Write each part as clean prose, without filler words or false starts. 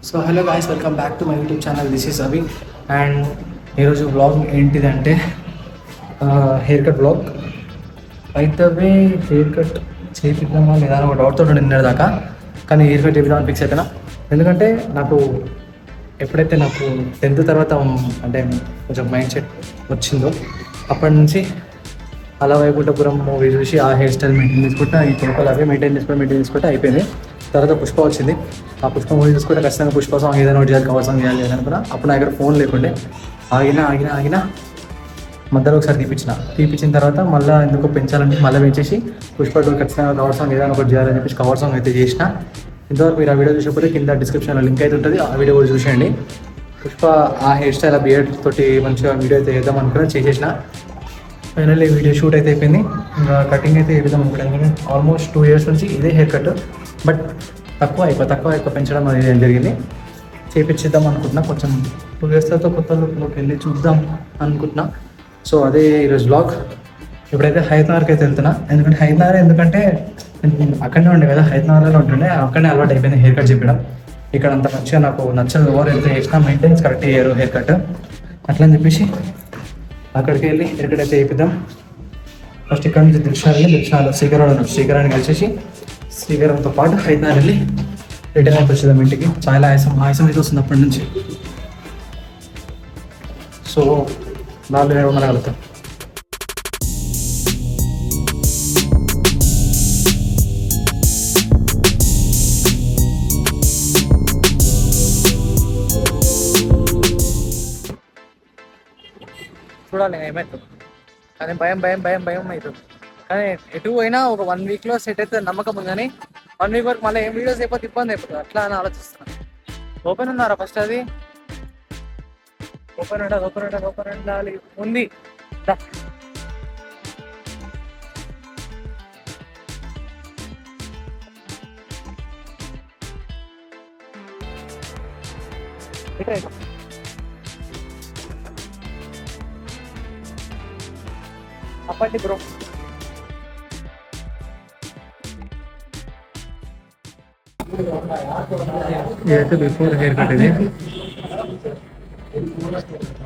So hello guys, welcome back to my YouTube channel. This is Abhi. And ఈరోజు blog ఏంటిదంటే hair cut blog. అయితే hair cut చేపిద్దామా లేదా అని ఒక డౌట్తో నిన్న దాకా, కానీ హెయిర్ కట్ చేపిద్దామని ఫిక్స్ అయిపోయినా. ఎందుకంటే నాకు ఎప్పుడైతే నాకు 10th తర్వాత అంటే కొంచెం మైండ్ సెట్ వచ్చిందో అప్పటి నుంచి అలా వైకుంఠపురం మూవీ చూసి ఆ హెయిర్ స్టైల్ మెయింటైన్ చేసుకుంటా, ఈ టోటల్ అవే మెయింటైన్ చేసుకుంటే అయిపోయింది. తర్వాత పుష్ప వచ్చింది. ఆ పుష్ప మూవీ చూసుకుంటే ఖచ్చితంగా పుష్ప సాంగ్ ఏదైనా ఒకటి చేయాలి, కవర్ సాంగ్ చేయాలి అనుకున్నా. అప్పుడు నా దగ్గర ఫోన్ లేకుండే ఆగిన మధ్యలో ఒకసారి తీపించిన తర్వాత మళ్ళీ ఎందుకో పెంచాలంటే మళ్ళీ పెంచేసి పుష్ప ఖచ్చితంగా కవర్ సాంగ్ ఏదైనా ఒకటి చేయాలని చెప్పేసి కవర్ సాంగ్ అయితే చేసిన. ఇంతవరకు మీరు ఆ వీడియో చూసినప్పుడు కింద డిస్క్రిప్షన్లో లింక్ అయితే ఉంటుంది, ఆ వీడియో కూడా చూసేయండి. పుష్ప ఆ హెయిర్ స్టైల్ ఆ బియర్డ్ తోటి మంచిగా వీడియో అయితే వేద్దాం అనుకున్నా, చేసేసిన. ఫైనల్లీ వీడియో షూట్ అయితే అయిపోయింది. ఇంకా కటింగ్ అయితే వేద్దాం అనుకున్నాను. ఎందుకంటే ఆల్మోస్ట్ 2 years నుంచి ఇదే హెయిర్ కట్, బట్ తక్కువ పెంచడం అనేది జరిగింది. చేపించిద్దాం అనుకుంటున్నా. కొంచెం 2 years తర్వాత కొత్త లుక్లోకి వెళ్ళి చూద్దాం అనుకుంటున్నా. సో అదే ఈరోజు బ్లాగ్. ఇప్పుడైతే హైదరాబాద్కి అయితే వెళ్తున్నా. ఎందుకంటే అక్కడనే ఉండే కదా, హైదరాబాద్లో ఉంటుండే, అక్కడనే అలవాటు అయిపోయింది హెయిర్ కట్ చెప్పడం. ఇక్కడ అంత మంచిగా నాకు నచ్చదు. ఎవరు ఎంత చేసినా మెయింటెనెన్స్ కరెక్ట్ చేయరు హెయిర్ కట్. అట్లా అని చెప్పేసి అక్కడికి వెళ్ళి హెయిర్ కట్ అయితే చేయిద్దాం. ఫస్ట్ ఇక్కడ నుంచి దిక్షాలు శ్రీకరాన్ని కలిసేసి శ్రీకరంతో పాటు హైదరాబాద్ వెళ్ళి రిటర్న్ అయితే వచ్చేద్దాం ఇంటికి. చాలా ఆయాసం అయితే వస్తుంది అప్పటి నుంచి. సో 4 మనగలుగుతాం. చూడాలి ఏమవుతుంది, కానీ భయం అవుతుంది. కానీ ఎటు పోయినా ఒక 1 weekలో సెట్ అయితే నమ్మకం ఉంది. కానీ 1 week వరకు మళ్ళీ ఏం వీడియోస్ అయిపోతే ఇబ్బంది అయిపోతుంది. అట్లా అని ఆలోచిస్తున్నాను. ఓపెన్ ఉన్నారా ఫస్ట్? అది ఓపెన్ ఉండాలి. ఉంది. అప్పటి బ్రో ఇదైతే బిఫోర్ హెయిర్ కట్.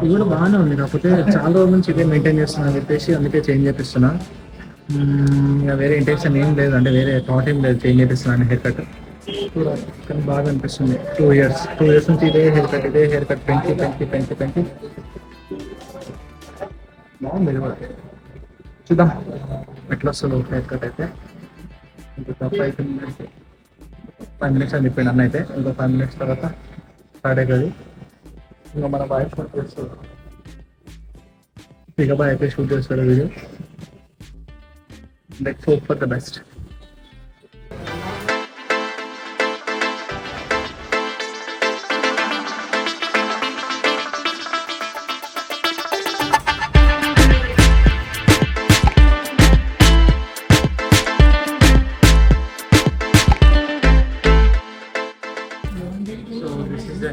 ఇది కూడా బాగానే ఉంది, కాకపోతే చాలా రోజుల నుంచి ఇదే మెయింటైన్ చేస్తున్నా అని చెప్పేసి అందుకే చేంజ్ చేపిస్తున్నా. ఇక వేరే ఇంటెన్షన్ ఏం లేదు, అంటే వేరే థాట్ ఏం లేదు. చేంజ్ చేపిస్తున్నాను హెయిర్ కట్ కూడా, కానీ బాగా అనిపిస్తుంది. 2 years నుంచి ఇదే హెయిర్ కట్ పెంచి బాగుంది. ఇది కూడా చూద్దాం ఎట్లా వస్తుంది హెయిర్ కట్ అయితే. ఇంకా తప్ప అయితే 5 minutes అని చెప్పాడు అన్న. అయితే ఇంకో 5 minutes తర్వాత స్టార్ట్ అవుతుంది. ఇంకా మన బాయ్ షూట్ చేస్తాడు, ఇక బాయ్ అయితే షూట్ చేస్తాడు video. Let's hope for the best.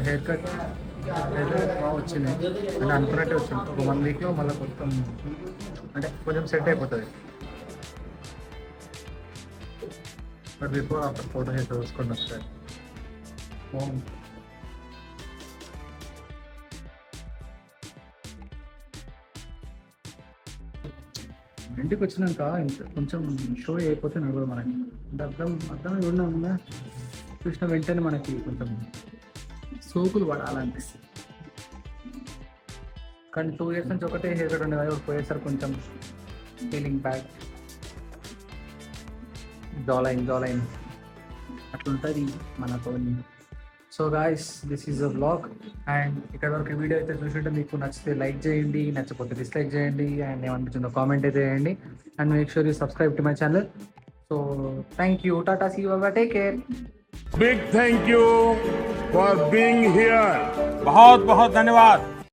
Hair cut బాగా వచ్చింది అంటే అనుకున్నట్టే వచ్చింది. ఒక 1 weekలో మళ్ళీ మొత్తం అంటే కొంచెం సెట్ అయిపోతుంది. బట్ బిఫోర్ ఆఫ్టర్ ఫోటో అయితే చూసుకొని వస్తాయి. ఇంటికి వచ్చినాక కొంచెం షో అయిపోతే నడవదు మనకి. అర్థమే ఉన్నాం చూసిన వెంటనే మనకి కొంచెం సోకులు పడాలనిపిస్తుంది. కానీ 2 years నుంచి ఒకటే హెయిర్ కట్ ఉండేది. పోయేసరికి కొంచెం ఫీలింగ్ బ్యాడ్, జాలైన్ అట్లా ఉంటుంది మనతో. So guys, this is a vlog. And ఇక్కడ వరకు వీడియో అయితే చూసుంటే మీకు నచ్చితే లైక్ చేయండి, నచ్చకపోతే డిస్లైక్ చేయండి. అండ్ ఏమనిపించిందో కామెంట్ అయితే చేయండి. And make sure you subscribe to my channel. So thank you, ta-ta, see you, take care. Big thank you for being here. बहुत बहुत धन्यवाद.